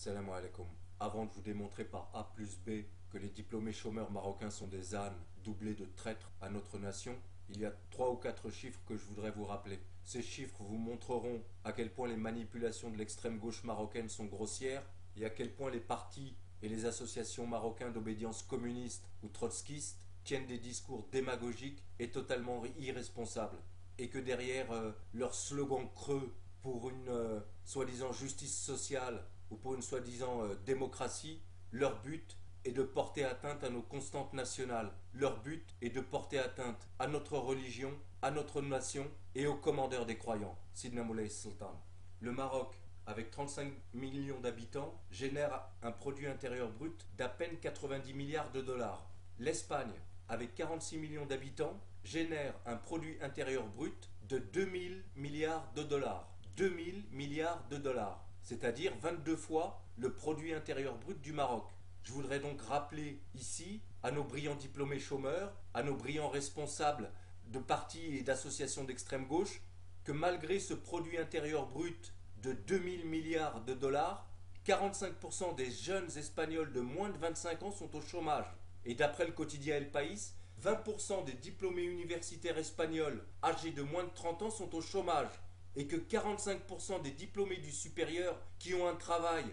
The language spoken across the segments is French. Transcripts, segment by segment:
Salam alaikum. Avant de vous démontrer par A plus B que les diplômés chômeurs marocains sont des ânes doublés de traîtres à notre nation, il y a 3 ou 4 chiffres que je voudrais vous rappeler. Ces chiffres vous montreront à quel point les manipulations de l'extrême gauche marocaine sont grossières et à quel point les partis et les associations marocains d'obédience communiste ou trotskiste tiennent des discours démagogiques et totalement irresponsables. Et que derrière leurs slogans creux pour une soi-disant justice sociale ou pour une soi-disant démocratie, leur but est de porter atteinte à nos constantes nationales. Leur but est de porter atteinte à notre religion, à notre nation et aux commandeurs des croyants, Sidna Moulay Sultan. Le Maroc, avec 35 millions d'habitants, génère un produit intérieur brut d'à peine 90 milliards de dollars. L'Espagne, avec 46 millions d'habitants, génère un produit intérieur brut de 2000 milliards de dollars. 2000 milliards de dollars, c'est-à-dire 22 fois le produit intérieur brut du Maroc. Je voudrais donc rappeler ici à nos brillants diplômés chômeurs, à nos brillants responsables de partis et d'associations d'extrême gauche, que malgré ce produit intérieur brut de 2000 milliards de dollars, 45% des jeunes espagnols de moins de 25 ans sont au chômage. Et d'après le quotidien El País, 20% des diplômés universitaires espagnols âgés de moins de 30 ans sont au chômage. Et que 45% des diplômés du supérieur qui ont un travail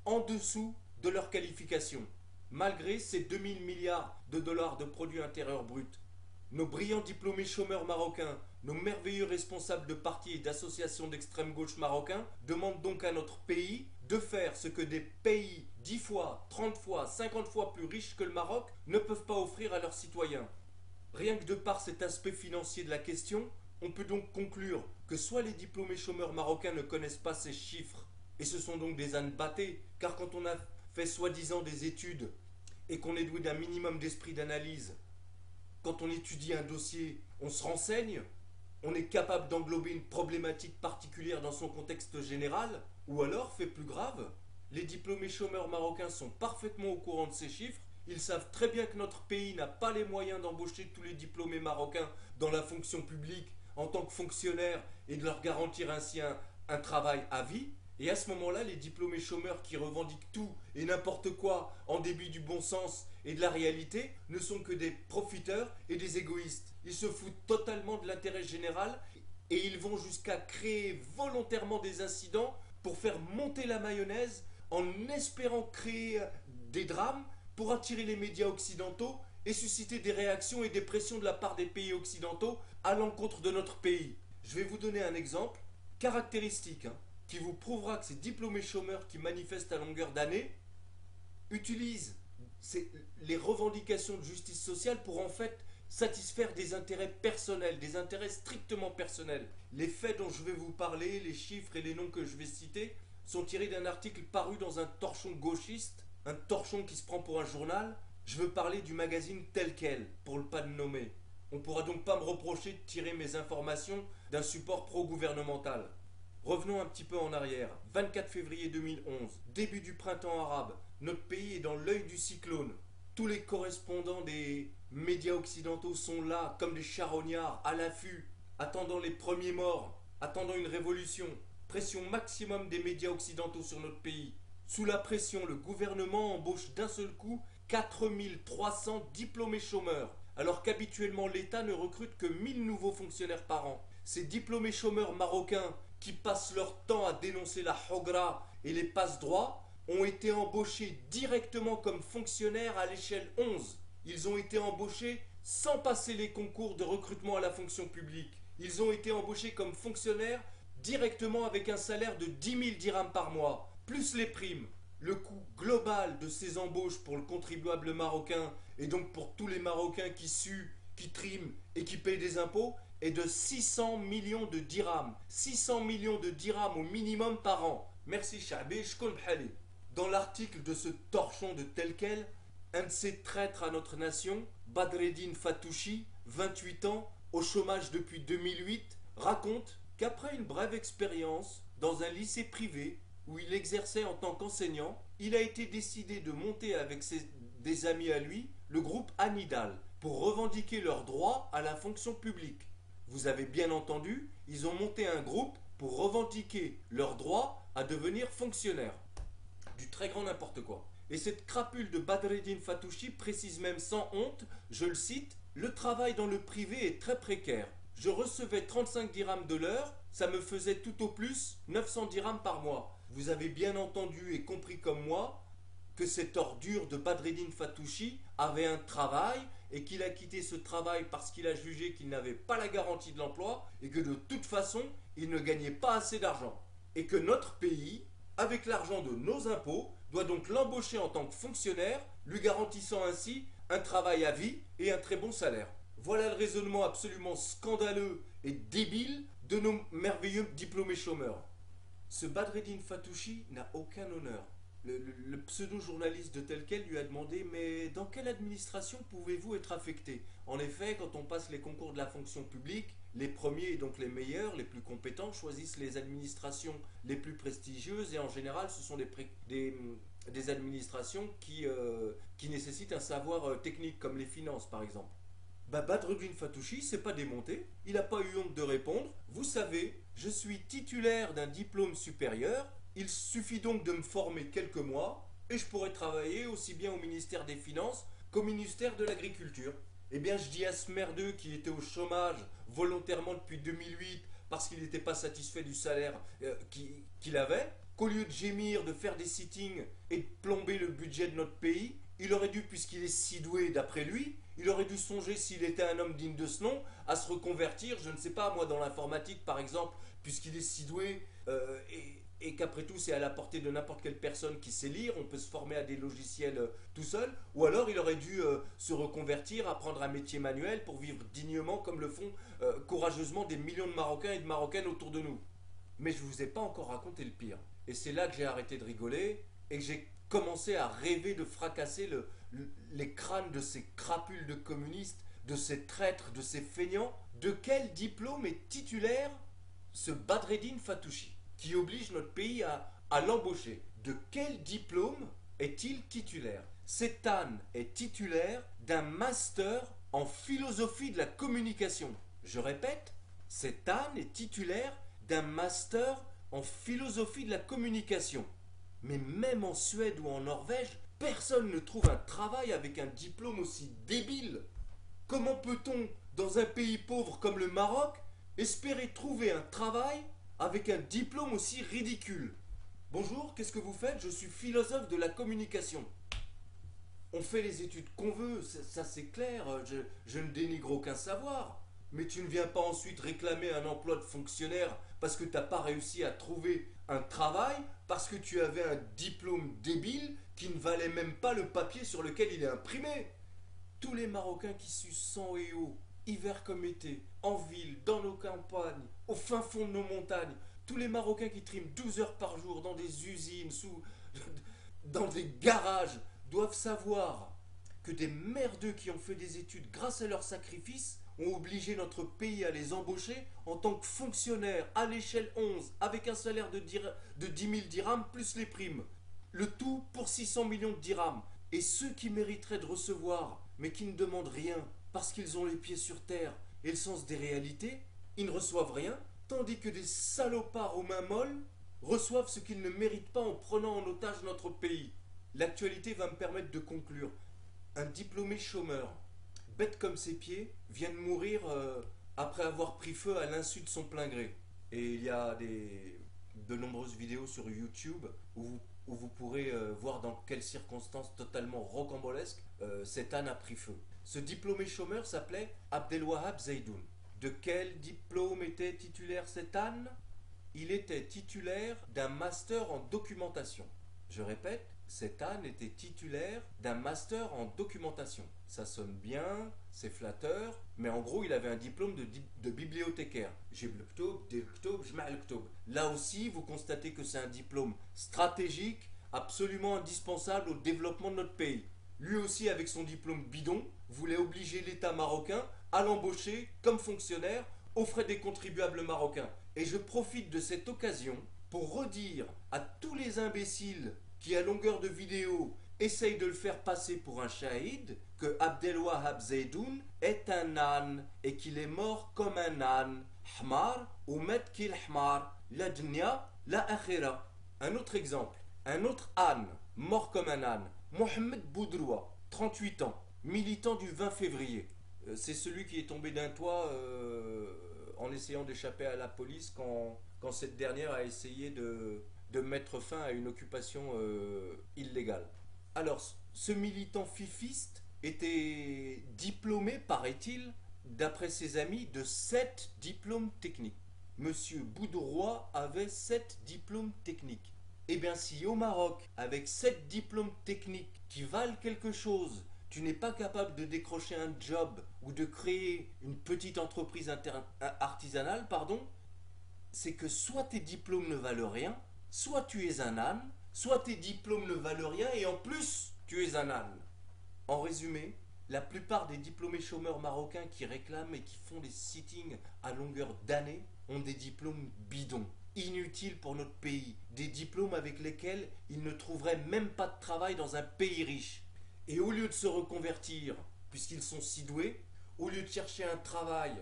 en dessous de leur qualification. Malgré ces 2000 milliards de dollars de produits intérieurs bruts, nos brillants diplômés chômeurs marocains, nos merveilleux responsables de partis et d'associations d'extrême gauche marocains demandent donc à notre pays de faire ce que des pays 10 fois, 30 fois, 50 fois plus riches que le Maroc ne peuvent pas offrir à leurs citoyens. Rien que de par cet aspect financier de la question, on peut donc conclure que soit les diplômés chômeurs marocains ne connaissent pas ces chiffres, et ce sont donc des ânes battés, car quand on a fait soi-disant des études et qu'on est doué d'un minimum d'esprit d'analyse, quand on étudie un dossier, on se renseigne, on est capable d'englober une problématique particulière dans son contexte général, ou alors, fait plus grave, les diplômés chômeurs marocains sont parfaitement au courant de ces chiffres. Ils savent très bien que notre pays n'a pas les moyens d'embaucher tous les diplômés marocains dans la fonction publique en tant que fonctionnaires et de leur garantir ainsi un travail à vie. Et à ce moment-là, les diplômés chômeurs qui revendiquent tout et n'importe quoi en début du bon sens et de la réalité ne sont que des profiteurs et des égoïstes. Ils se foutent totalement de l'intérêt général et ils vont jusqu'à créer volontairement des incidents pour faire monter la mayonnaise en espérant créer des drames pour attirer les médias occidentaux et susciter des réactions et des pressions de la part des pays occidentaux à l'encontre de notre pays. Je vais vous donner un exemple caractéristique qui vous prouvera que ces diplômés chômeurs qui manifestent à longueur d'année utilisent les revendications de justice sociale pour en fait satisfaire des intérêts personnels, des intérêts strictement personnels. Les faits dont je vais vous parler, les chiffres et les noms que je vais citer sont tirés d'un article paru dans un torchon gauchiste, un torchon qui se prend pour un journal. Je veux parler du magazine Tel Quel, pour le pas de nommer. On ne pourra donc pas me reprocher de tirer mes informations d'un support pro-gouvernemental. Revenons un petit peu en arrière. 24 février 2011, début du printemps arabe. Notre pays est dans l'œil du cyclone. Tous les correspondants des médias occidentaux sont là, comme des charognards, à l'affût, attendant les premiers morts, attendant une révolution. Pression maximum des médias occidentaux sur notre pays. Sous la pression, le gouvernement embauche d'un seul coup 4300 diplômés chômeurs, alors qu'habituellement l'État ne recrute que 1000 nouveaux fonctionnaires par an. Ces diplômés chômeurs marocains qui passent leur temps à dénoncer la hogra et les passe-droits ont été embauchés directement comme fonctionnaires à l'échelle 11. Ils ont été embauchés sans passer les concours de recrutement à la fonction publique. Ils ont été embauchés comme fonctionnaires directement avec un salaire de 10 000 dirhams par mois, plus les primes. Le coût global de ces embauches pour le contribuable marocain, et donc pour tous les Marocains qui suent, qui triment et qui payent des impôts, est de 600 millions de dirhams. 600 millions de dirhams au minimum par an. Merci Chabi, shkoun bhali. Dans l'article de ce torchon de Tel Quel, un de ces traîtres à notre nation, Badreddine Fatouchi, 28 ans, au chômage depuis 2008, raconte qu'après une brève expérience dans un lycée privé où il exerçait en tant qu'enseignant, il a été décidé de monter avec des amis à lui le groupe Anidal pour revendiquer leurs droits à la fonction publique. Vous avez bien entendu, ils ont monté un groupe pour revendiquer leurs droits à devenir fonctionnaire. Du très grand n'importe quoi. Et cette crapule de Badreddine Fatouchi précise même sans honte, je le cite, le travail dans le privé est très précaire. Je recevais 35 dirhams de l'heure, ça me faisait tout au plus 900 dirhams par mois. Vous avez bien entendu et compris comme moi que cette ordure de Badreddine Fatouchi avait un travail et qu'il a quitté ce travail parce qu'il a jugé qu'il n'avait pas la garantie de l'emploi et que de toute façon, il ne gagnait pas assez d'argent. Et que notre pays, avec l'argent de nos impôts, doit donc l'embaucher en tant que fonctionnaire, lui garantissant ainsi un travail à vie et un très bon salaire. Voilà le raisonnement absolument scandaleux et débile de nos merveilleux diplômés chômeurs. Ce Badreddine Fatouchi n'a aucun honneur. Le pseudo-journaliste de tel quel lui a demandé « Mais dans quelle administration pouvez-vous être affecté ?» En effet, quand on passe les concours de la fonction publique, les premiers et donc les meilleurs, les plus compétents, choisissent les administrations les plus prestigieuses et en général, ce sont des administrations qui nécessitent un savoir technique, comme les finances par exemple. Badreddine Fatouchi s'est pas démonté, il n'a pas eu honte de répondre. Vous savez, je suis titulaire d'un diplôme supérieur, il suffit donc de me former quelques mois et je pourrai travailler aussi bien au ministère des Finances qu'au ministère de l'Agriculture. Eh bien, je dis à ce merdeux qui était au chômage volontairement depuis 2008 parce qu'il n'était pas satisfait du salaire qu'il avait, qu'au lieu de gémir, de faire des sittings et de plomber le budget de notre pays, il aurait dû, puisqu'il est si doué d'après lui, il aurait dû songer, s'il était un homme digne de ce nom, à se reconvertir, je ne sais pas, moi, dans l'informatique par exemple, puisqu'il est si doué et qu'après tout c'est à la portée de n'importe quelle personne qui sait lire, on peut se former à des logiciels tout seul, ou alors il aurait dû se reconvertir, apprendre un métier manuel pour vivre dignement comme le font courageusement des millions de Marocains et de Marocaines autour de nous. Mais je ne vous ai pas encore raconté le pire. Et c'est là que j'ai arrêté de rigoler et que j'ai commencé à rêver de fracasser les crânes de ces crapules de communistes, de ces traîtres, de ces feignants. De quel diplôme est titulaire ce Badreddine Fatouchi qui oblige notre pays à l'embaucher? De quel diplôme est-il titulaire? Cet âne est titulaire d'un master en philosophie de la communication. Je répète, cet âne est titulaire d'un master en philosophie de la communication. Mais même en Suède ou en Norvège, personne ne trouve un travail avec un diplôme aussi débile. Comment peut-on, dans un pays pauvre comme le Maroc, espérer trouver un travail avec un diplôme aussi ridicule? Bonjour, qu'est-ce que vous faites? Je suis philosophe de la communication. On fait les études qu'on veut, ça c'est clair, je ne dénigre aucun savoir. Mais tu ne viens pas ensuite réclamer un emploi de fonctionnaire parce que tu n'as pas réussi à trouver un travail, parce que tu avais un diplôme débile qui ne valait même pas le papier sur lequel il est imprimé. Tous les Marocains qui sucent sang et eau, hiver comme été, en ville, dans nos campagnes, au fin fond de nos montagnes, tous les Marocains qui triment 12 heures par jour dans des usines, dans des garages, doivent savoir que des merdeux qui ont fait des études grâce à leurs sacrifices ont obligé notre pays à les embaucher en tant que fonctionnaires à l'échelle 11 avec un salaire de 10 000 dirhams plus les primes. Le tout pour 600 millions de dirhams. Et ceux qui mériteraient de recevoir, mais qui ne demandent rien parce qu'ils ont les pieds sur terre et le sens des réalités, ils ne reçoivent rien, tandis que des salopards aux mains molles reçoivent ce qu'ils ne méritent pas en prenant en otage notre pays. L'actualité va me permettre de conclure. Un diplômé chômeur, bête comme ses pieds, vient de mourir après avoir pris feu à l'insu de son plein gré. Et il y a de nombreuses vidéos sur YouTube où vous pourrez voir dans quelles circonstances totalement rocambolesques cet âne a pris feu. Ce diplômé chômeur s'appelait Abdelwahab Zaidoun. De quel diplôme était titulaire cet âne? Il était titulaire d'un master en documentation. Je répète, cet âne était titulaire d'un master en documentation. Ça sonne bien, c'est flatteur, mais en gros, il avait un diplôme de bibliothécaire. Là aussi, vous constatez que c'est un diplôme stratégique, absolument indispensable au développement de notre pays. Lui aussi, avec son diplôme bidon, voulait obliger l'État marocain à l'embaucher comme fonctionnaire aux frais des contribuables marocains. Et je profite de cette occasion pour redire à tous les imbéciles qui, à longueur de vidéo, essayent de le faire passer pour un shahid, que Abdelwahab Zaidoun est un âne et qu'il est mort comme un âne. Hmar ou met kil hmar, la dunya, la akhira. Un autre exemple, un autre âne, mort comme un âne, Mohamed Boudroua, 38 ans, militant du 20 février. C'est celui qui est tombé d'un toit en essayant d'échapper à la police quand cette dernière a essayé de mettre fin à une occupation illégale. Alors, ce militant fifiste était diplômé, paraît-il, d'après ses amis, de 7 diplômes techniques. Monsieur Boudrois avait 7 diplômes techniques. Eh bien, si au Maroc, avec 7 diplômes techniques qui valent quelque chose, tu n'es pas capable de décrocher un job ou de créer une petite entreprise artisanale, pardon, c'est que soit tes diplômes ne valent rien, soit tu es un âne, soit tes diplômes ne valent rien et en plus, tu es un âne. En résumé, la plupart des diplômés chômeurs marocains qui réclament et qui font des sittings à longueur d'année ont des diplômes bidons, inutiles pour notre pays, des diplômes avec lesquels ils ne trouveraient même pas de travail dans un pays riche. Et au lieu de se reconvertir, puisqu'ils sont si doués, au lieu de chercher un travail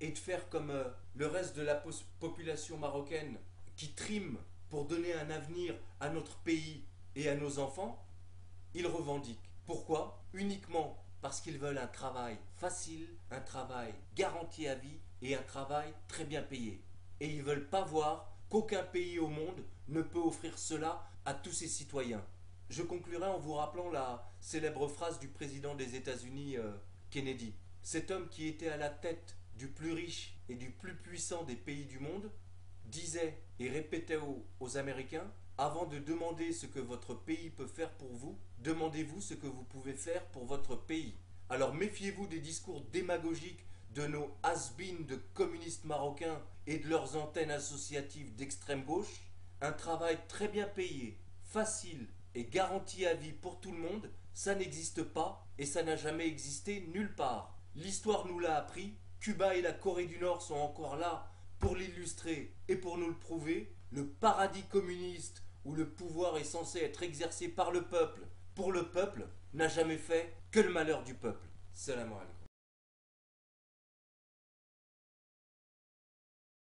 et de faire comme le reste de la population marocaine qui trime pour donner un avenir à notre pays et à nos enfants, ils revendiquent. Pourquoi? Uniquement parce qu'ils veulent un travail facile, un travail garanti à vie et un travail très bien payé. Et ils ne veulent pas voir qu'aucun pays au monde ne peut offrir cela à tous ses citoyens. Je conclurai en vous rappelant la célèbre phrase du président des États-Unis, Kennedy. Cet homme qui était à la tête du plus riche et du plus puissant des pays du monde disait et répétait aux Américains: avant de demander ce que votre pays peut faire pour vous, demandez-vous ce que vous pouvez faire pour votre pays. Alors méfiez-vous des discours démagogiques de nos has-beens de communistes marocains et de leurs antennes associatives d'extrême gauche. Un travail très bien payé, facile et garanti à vie pour tout le monde, ça n'existe pas et ça n'a jamais existé nulle part. L'histoire nous l'a appris, Cuba et la Corée du Nord sont encore là pour l'illustrer et pour nous le prouver. Le paradis communiste où le pouvoir est censé être exercé par le peuple, pour le peuple, n'a jamais fait que le malheur du peuple. Salam alaikum.